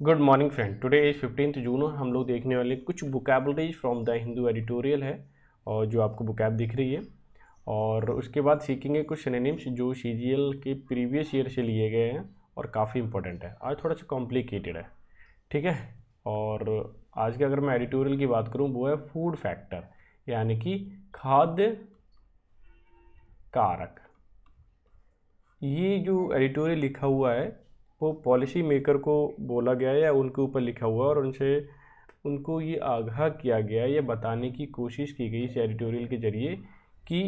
Good morning friend. Today is 15 जून और हम लोग देखने वाले कुछ vocabularies from the Hindu editorial है और जो आपको वोकैब दिख रही है। और उसके बाद सीखेंगे कुछ सिनोनिम्स जो सीजीएल के प्रीवियस ईयर से लिए गए हैं और काफ़ी इंपॉर्टेंट है। आज थोड़ा सा कॉम्प्लिकेटेड है, ठीक है। और आज के अगर मैं एडिटोरियल की बात करूँ वो है फूड फैक्टर, यानी कि खाद्य कारक। ये जो एडिटोरियल लिखा हुआ है वो पॉलिसी मेकर को बोला गया है या उनके ऊपर लिखा हुआ है और उनको ये आगाह किया गया, ये बताने की कोशिश की गई इस एडिटोरियल के ज़रिए कि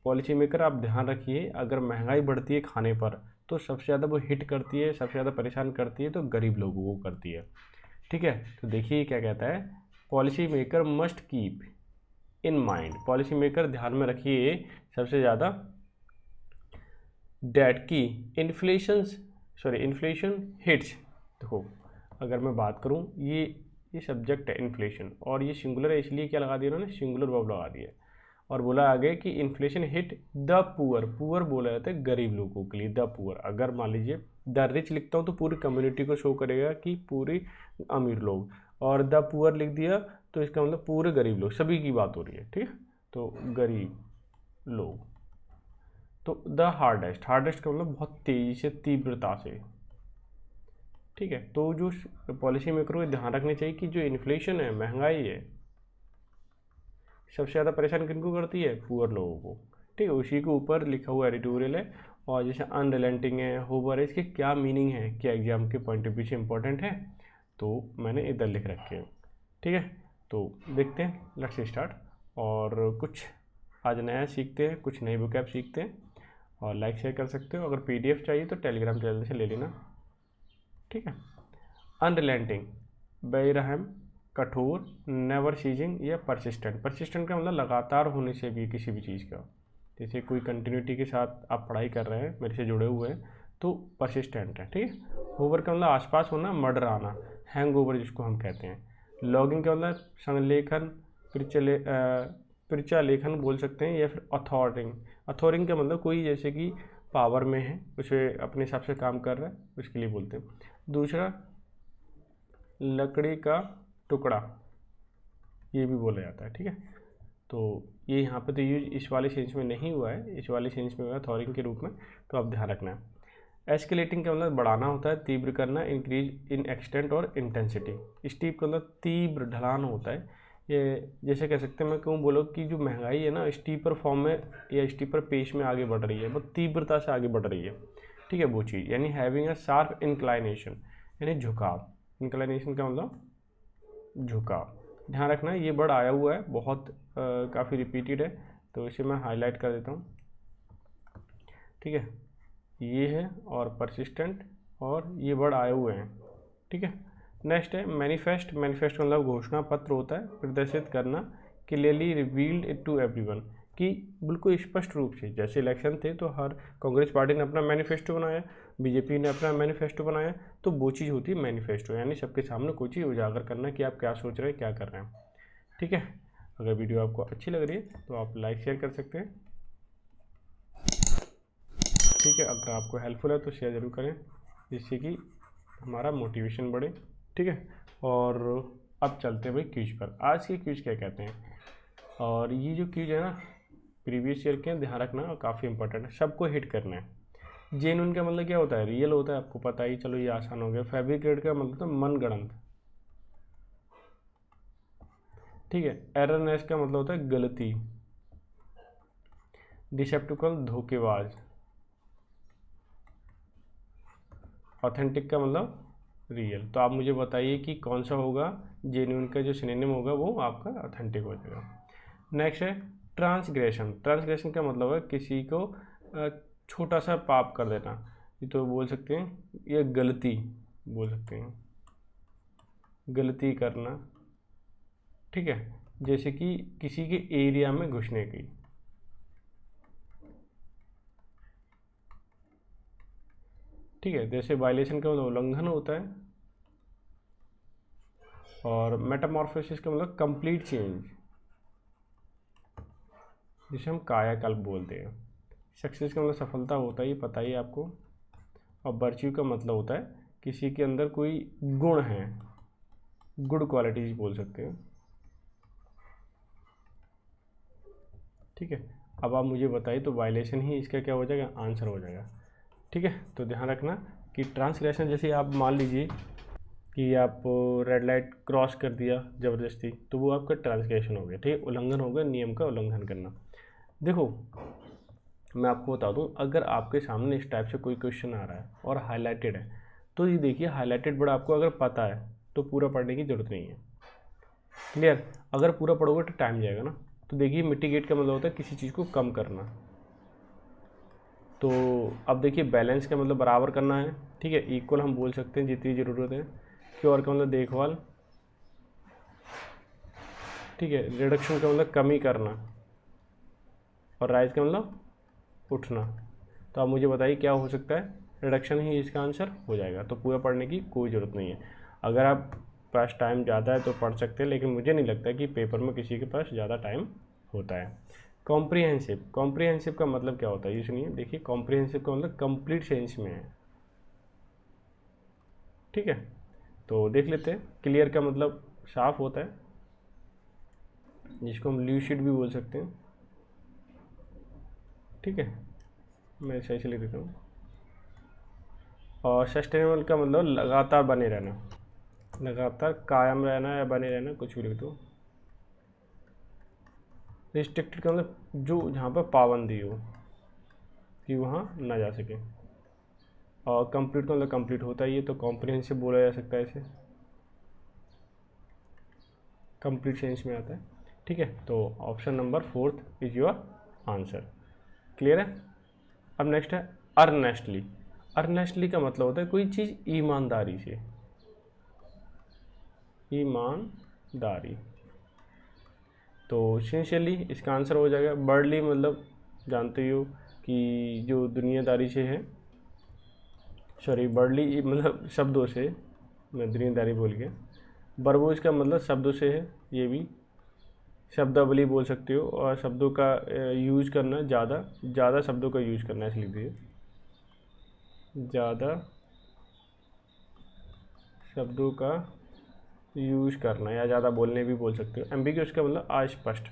पॉलिसी मेकर आप ध्यान रखिए, अगर महंगाई बढ़ती है खाने पर तो सबसे ज़्यादा वो हिट करती है, सबसे ज़्यादा परेशान करती है तो गरीब लोगों को करती है, ठीक है। तो देखिए क्या कहता है, policy maker must keep in mind, policy maker ध्यान में रखिए सबसे ज़्यादा डेट की इन्फ्लेशन हिट्स। देखो अगर मैं बात करूँ ये सब्जेक्ट है इन्फ्लेशन और ये सिंगुलर है, इसलिए क्या लगा दिया उन्होंने, सिंगुलर वर्ब लगा दिया और बोला आगे कि inflation hit the poor. Poor बोला जाता है गरीब लोगों के लिए, द पुअर। अगर मान लीजिए द रिच लिखता हूँ तो पूरी कम्युनिटी को शो करेगा कि पूरी अमीर लोग, और द पुअर लिख दिया तो इसका मतलब पूरे गरीब लोग, सभी की बात हो रही है, ठीक है। तो गरीब लोग। तो द हार्डेस्ट, हार्डेस्ट का मतलब बहुत तेज़ी से, तीव्रता से, ठीक है। तो जो पॉलिसी मेकर को ध्यान रखनी चाहिए कि जो इन्फ्लेशन है, महंगाई है, सबसे ज़्यादा परेशान किनको करती है, पुअर लोगों को, ठीक है। उसी के ऊपर लिखा हुआ एडिटोरियल है। और जैसे अनरिलेंटिंग है, होवर है, इसके क्या मीनिंग है, क्या एग्जाम के पॉइंट ऑफ व्यू से इंपॉर्टेंट है, तो मैंने इधर लिख रखे हैं, ठीक है। तो देखते हैं, लेट्स स्टार्ट। और कुछ आज नया सीखते हैं, कुछ नई वोकैब सीखते हैं। और लाइक शेयर कर सकते हो, अगर पीडीएफ चाहिए तो टेलीग्राम चैनल से ले लेना, ठीक है। अनरिलेंटिंग, बेरहम, कठोर, नेवर सीजिंग या परसिस्टेंट। परसिस्टेंट का मतलब लगातार होने से भी किसी भी चीज़ का, जैसे कोई कंटिन्यूटी के साथ आप पढ़ाई कर रहे हैं, मेरे से जुड़े हुए हैं, तो परसिस्टेंट है, ठीक है। होवर का मतलब आसपास होना, मर्डर आना, हैंग ओवर जिसको हम कहते हैं। लॉगिंग का मतलब संलेखन, प्रचालेखन बोल सकते हैं, या फिर अथॉरिंग। अथॉरिंग का मतलब कोई जैसे कि पावर में है, उसे अपने हिसाब से काम कर रहा है, उसके लिए बोलते हैं। दूसरा लकड़ी का टुकड़ा, ये भी बोला जाता है, ठीक है। तो ये यहाँ पे तो यूज इस वाले सेंस में नहीं हुआ है, इस वाले सेंस में हुआ है थॉरिंग के रूप में, तो आप ध्यान रखना है। एस्केलेटिंग का मतलब बढ़ाना होता है, तीव्र करना, इंक्रीज इन एक्सटेंट और इंटेंसिटी। स्टीप का मतलब तीव्र ढलान होता है। ये जैसे कह सकते हैं, मैं क्यों बोलो कि जो महंगाई है ना, स्टीपर फॉर्म में या स्टीपर पेश में आगे बढ़ रही है, बहुत तीव्रता से आगे बढ़ रही है, ठीक है। वो चीज़ यानी हैविंग अ शार्प इंक्लाइनेशन, यानी झुकाव। इंक्लाइनेशन का मतलब झुकाव। ध्यान रखना ये वर्ड आया हुआ है, बहुत काफ़ी रिपीटेड है, तो इसे मैं हाईलाइट कर देता हूँ, ठीक है। ये है और परसिस्टेंट, और ये वर्ड आए हुए हैं, ठीक है। नेक्स्ट है मैनिफेस्ट। मैनिफेस्ट का मतलब घोषणा पत्र होता है, प्रदर्शित करना, clearly revealed it to everyone, कि बिल्कुल स्पष्ट रूप से, जैसे इलेक्शन थे तो हर कांग्रेस पार्टी ने अपना मैनिफेस्टो बनाया, बीजेपी ने अपना मैनिफेस्टो बनाया, तो वो चीज़ होती है मैनिफेस्टो, यानी सबके सामने कोई चीज़ उजागर करना कि आप क्या सोच रहे हैं, क्या कर रहे हैं, ठीक है। अगर वीडियो आपको अच्छी लग रही है तो आप लाइक शेयर कर सकते हैं, ठीक है। अगर आपको हेल्पफुल है तो शेयर ज़रूर करें, जिससे कि हमारा मोटिवेशन बढ़े, ठीक है। और अब चलते हैं भाई क्विज पर। आज के क्विज क्या कहते हैं, और ये जो क्विज है ना, प्रीवियस ईयर के, ध्यान रखना, और काफ़ी इंपॉर्टेंट है, सबको हिट करना है। जेन्युइन का मतलब क्या होता है, रियल होता है, आपको पता ही, चलो ये आसान हो गया। फैब्रिकेट का मतलब तो मनगढ़ंत, ठीक है। एररनेस का मतलब होता है गलती। डिसेप्टिकल धोखेबाज। ऑथेंटिक का मतलब रियल। तो आप मुझे बताइए कि कौन सा होगा, जेन्युइन का जो सिनोनिम होगा वो आपका ऑथेंटिक हो जाएगा। नेक्स्ट है ट्रांसग्रेशन। ट्रांसग्रेशन का मतलब है किसी को छोटा सा पाप कर देना, ये तो बोल सकते हैं, ये गलती बोल सकते हैं, गलती करना, ठीक है। जैसे कि किसी के एरिया में घुसने की, ठीक है। जैसे वायलेशन का मतलब उल्लंघन होता है, और मेटामॉर्फोसिस का मतलब कंप्लीट चेंज, जिसे हम कायाकल्प बोलते हैं। सक्सेस का मतलब सफलता होता है, ये पता ही आपको। और वर्च्यू का मतलब होता है किसी के अंदर कोई गुण है, गुड क्वालिटीज बोल सकते हैं, ठीक है। अब आप मुझे बताइए तो वायलेशन ही इसका क्या हो जाएगा, आंसर हो जाएगा, ठीक है। तो ध्यान रखना कि ट्रांसग्रेशन जैसे आप मान लीजिए कि आप रेड लाइट क्रॉस कर दिया ज़बरदस्ती, तो वो आपका ट्रांसग्रेशन हो गया, ठीक है, उल्लंघन हो गया, नियम का उल्लंघन करना। देखो मैं आपको बता दूं, अगर आपके सामने इस टाइप से कोई क्वेश्चन आ रहा है और हाईलाइटेड है, तो ये देखिए हाईलाइटेड वर्ड आपको अगर पता है तो पूरा पढ़ने की ज़रूरत नहीं है, क्लियर। अगर पूरा पढ़ोगे तो टाइम जाएगा ना। तो देखिए मिटिगेट का मतलब होता है किसी चीज़ को कम करना, तो अब देखिए बैलेंस का मतलब बराबर करना है, ठीक है। इक्वल हम बोल सकते हैं जितनी ज़रूरत है। क्योर का मतलब देखभाल, ठीक है। रिडक्शन का मतलब कमी करना, और राइज का मतलब उठना। तो आप मुझे बताइए क्या हो सकता है, रिडक्शन ही इसका आंसर हो जाएगा। तो पूरा पढ़ने की कोई ज़रूरत नहीं है। अगर आप पास टाइम ज़्यादा है तो पढ़ सकते हैं, लेकिन मुझे नहीं लगता कि पेपर में किसी के पास ज़्यादा टाइम होता है। कॉम्प्रिहेंसिव, कॉम्प्रिहेंसिव का मतलब क्या होता है ये सुनिए। देखिए कॉम्प्रिहेंसिव का मतलब कंप्लीट सेंस में है, ठीक है। तो देख लेते हैं। क्लियर का मतलब साफ होता है, जिसको हम ल्यूसिड भी बोल सकते हैं, ठीक है। मैं सही से लिख देता हूँ। और सस्टेनेबल का मतलब लगातार बने रहना, लगातार कायम रहना या बने रहना, कुछ भी लिख दो। रिस्ट्रिक्टेड का मतलब जो जहाँ पर पाबंदी हो कि वहाँ ना जा सके। और कंप्लीट का मतलब कंप्लीट होता ही है, तो कॉम्प्रिहेंसिव बोला जा सकता है इसे, कंप्लीट सेंस में आता है, ठीक है। तो option number 4 is your answer, clear है। अब नेक्स्ट है अर्नेस्टली। अर्नेस्टली का मतलब होता है कोई चीज़ ईमानदारी से, ईमानदारी। तो सिंसियरली इसका आंसर हो जाएगा। बर्डली मतलब जानते ही हो कि जो दुनियादारी से है, सॉरी बर्डली मतलब शब्दों से, मैं दुनियादारी बोल गया। बरबोज का मतलब शब्दों से है, ये भी शब्दावली बोल सकते हो। और शब्दों का यूज करना, ज़्यादा शब्दों का यूज करना, ऐसे लिख दीजिए, ज़्यादा शब्दों का यूज करना, या ज़्यादा बोलने भी बोल सकते हो। एम्बिग्यूअस का मतलब अस्पष्ट,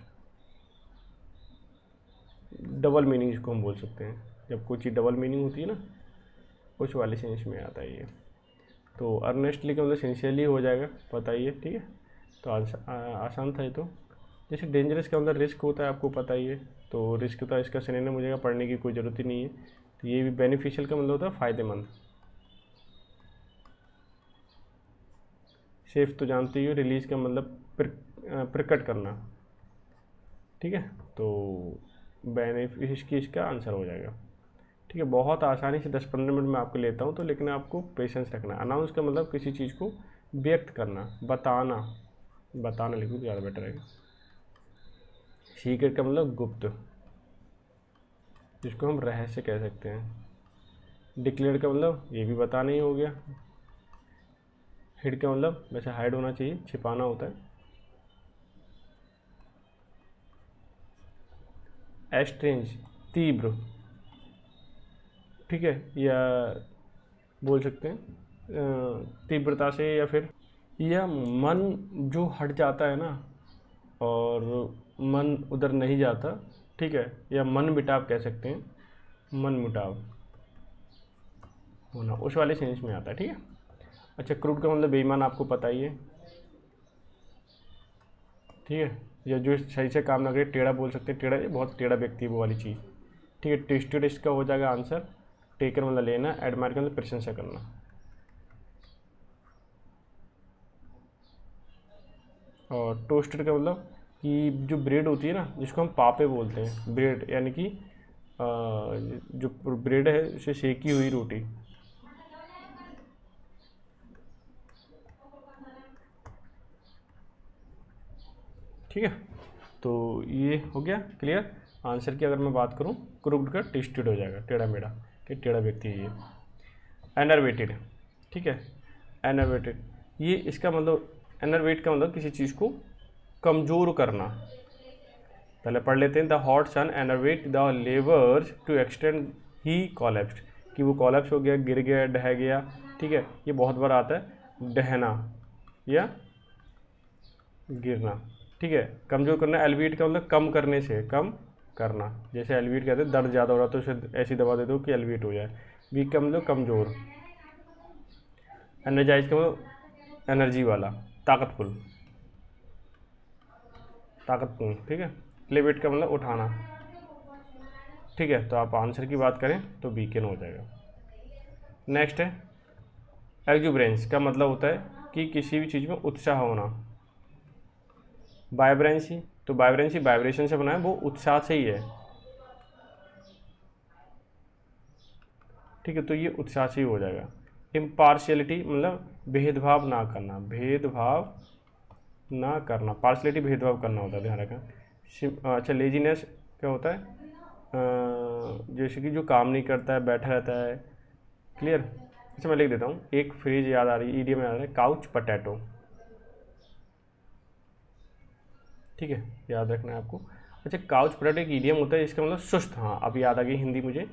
डबल मीनिंग इसको हम बोल सकते हैं। जब कोई चीज़ डबल मीनिंग होती है ना, उस वाले सेंस में आता है ये। तो अर्नेस्टली का मतलब सिंसियरली हो जाएगा, पता ही है, ठीक है। तो आसान था ये तो। जैसे डेंजरस का मतलब रिस्क होता है, आपको पता ही है। तो रिस्क होता है, इसका सिनोनिम हो जाएगा, पढ़ने की कोई ज़रूरत ही नहीं है। तो ये भी बेनिफिशियल का मतलब होता है फ़ायदेमंद। सेफ तो जानते ही हो, रिलीज़ का मतलब प्रकट करना, ठीक है। तो बेनिफिशियल इसका आंसर हो जाएगा, ठीक है। बहुत आसानी से 10-15 मिनट में आपको लेता हूँ तो, लेकिन आपको पेशेंस रखना। अनाउंस का मतलब किसी चीज़ को व्यक्त करना, बताना लिखूँ ज़्यादा बेटर है। सीक्रेट का मतलब गुप्त, जिसको हम रहस्य कह सकते हैं। डिक्लेयर का मतलब ये भी बताना ही हो गया। हिड का मतलब वैसे हाइड होना चाहिए, छिपाना होता है। एस्ट्रेंज तीव्र, ठीक है, या बोल सकते हैं तीव्रता से, या फिर या मन जो हट जाता है ना, और मन उधर नहीं जाता, ठीक है। या मन मिटाव कह सकते हैं, मन मुटाव होना, उस वाले सेंस में आता है, ठीक है। अच्छा क्रूड का मतलब बेईमान, आपको पता ही है, ठीक है। या जो सही से काम ना करे, टेढ़ा बोल सकते हैं, टेढ़ा बहुत टेढ़ा व्यक्ति है वो वाली चीज़, ठीक है। ट्विस्टेड इसका हो जाएगा आंसर। टेकर मतलब लेना, एडमायर का मतलब प्रशंसा करना। और टोस्टेड का मतलब कि जो ब्रेड होती है ना, जिसको हम पापे बोलते हैं, ब्रेड यानी कि जो ब्रेड है उसे सेकी हुई रोटी, ठीक है। तो ये हो गया क्लियर। आंसर की अगर मैं बात करूँ, क्रूड का ट्विस्टेड हो जाएगा, टेढ़ा मेढ़ा, कि टेढ़ा व्यक्ति है ये। एनर्वेटेड, ठीक है। एनर्वेटेड ये इसका मतलब, एनर्वेट का मतलब किसी चीज़ को कमज़ोर करना। पहले पढ़ लेते हैं। The hot sun enervate the levers to extend he collapsed, कि वो कॉलेप्स हो गया, गिर गया, ढह गया, ठीक है, ये बहुत बार आता है, ढहना या गिरना। ठीक है, कमज़ोर करना, एलिवेट का मतलब कम करने से, कम करना। जैसे एलिवेट कहते हैं दर्द ज़्यादा हो रहा तो उसे ऐसी दवा दे दो कि एलिवेट हो जाए। वीक का मतलब कमज़ोर। एनर्जाइज का मतलब एनर्जी वाला, ताकतफुल, ताकतपूर्ण। ठीक है, एलिवेट का मतलब उठाना। ठीक है, तो आप आंसर की बात करें तो वीकेन हो जाएगा। नेक्स्ट है एक्जुब्रेंस का मतलब होता है कि किसी भी चीज़ में उत्साह होना। वाइब्रेंसी, तो वाइब्रेंसी वाइब्रेशन से बना है, वो उत्साह से ही है। ठीक है, तो ये उत्साह से ही हो जाएगा। इम्पार्शियलिटी मतलब भेदभाव ना करना, भेदभाव ना करना, पार्शलिटी भेदभाव करना होता है, ध्यान रखना। अच्छा, लेजीनेस क्या होता है, जैसे कि जो काम नहीं करता है, बैठा रहता है। क्लियर। अच्छा, मैं लिख देता हूँ, एक फ्रेज याद आ रही है, ईडियम याद आ रहा है, काउच पटैटो। ठीक है, याद रखना है आपको। अच्छा, काउच पोटैटो एक ईडियम होता है, इसका मतलब सुस्त। हाँ, अब याद आ गई हिंदी मुझे,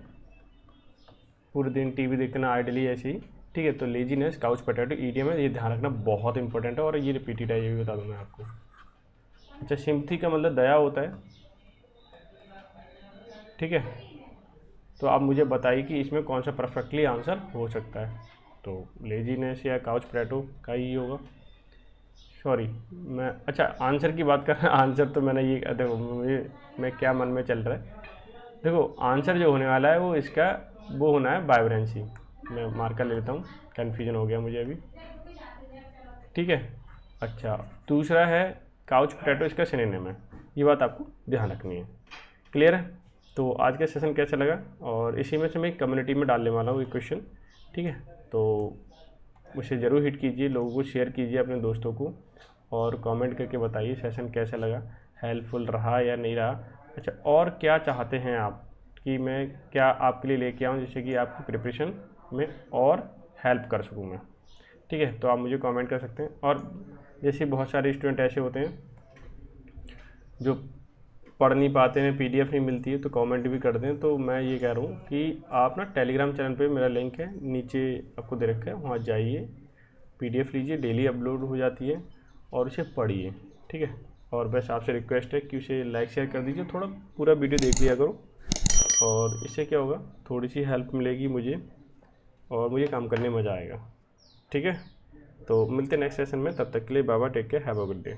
पूरे दिन टीवी देखना आइडली ऐसे ही। ठीक है, तो लेजीनेस काउच पोटैटो ईडियम है, ये ध्यान रखना बहुत इंपॉर्टेंट है, और ये रिपीटेड है, ये भी बता दूँ मैं आपको। अच्छा, सिम्पथी का मतलब दया होता है। ठीक है, तो आप मुझे बताइए कि इसमें कौन सा परफेक्टली आंसर हो सकता है। तो लेजीनेस या काउच पोटैटो का ही होगा। सॉरी, मैं अच्छा आंसर की बात कर रहा हूँ, आंसर तो मैंने ये देखो मुझे, मैं क्या मन में चल रहा है, देखो आंसर जो होने वाला है वो इसका वो होना है वाइब्रेंसी। मैं मार्कर ले लेता हूँ, कन्फ्यूजन हो गया मुझे अभी। ठीक है, अच्छा दूसरा है काउच पोटैटो, इसका सिनोनिम है, ये बात आपको ध्यान रखनी है। क्लियर है। तो आज का सेशन कैसा लगा, और इसी में से मैं कम्युनिटी में डालने वाला हूँ एक क्वेश्चन। ठीक है, तो उसे ज़रूर हिट कीजिए, लोगों को शेयर कीजिए अपने दोस्तों को, और कमेंट करके बताइए सेशन कैसा लगा, हेल्पफुल रहा या नहीं रहा। अच्छा, और क्या चाहते हैं आप कि मैं क्या आपके लिए लेके आऊँ, जिससे कि आपकी प्रिपरेशन में और हेल्प कर सकूँ मैं। ठीक है, तो आप मुझे कमेंट कर सकते हैं। और जैसे बहुत सारे स्टूडेंट ऐसे होते हैं जो पढ़ नहीं पाते हैं, पीडीएफ नहीं मिलती है, तो कमेंट भी कर दें। तो मैं ये कह रहा हूँ कि आप ना टेलीग्राम चैनल पे मेरा लिंक है, नीचे आपको दे रखा है, वहाँ जाइए, पीडीएफ लीजिए, डेली अपलोड हो जाती है, और उसे पढ़िए। ठीक है, और बस आपसे रिक्वेस्ट है कि उसे लाइक शेयर कर दीजिए, थोड़ा पूरा वीडियो देख लिया करो, और इससे क्या होगा, थोड़ी सी हेल्प मिलेगी मुझे, और मुझे काम करने में मज़ा आएगा। ठीक है, तो मिलते हैं नेक्स्ट सेशन में, तब तक के लिए bye bye, take care, have a good day.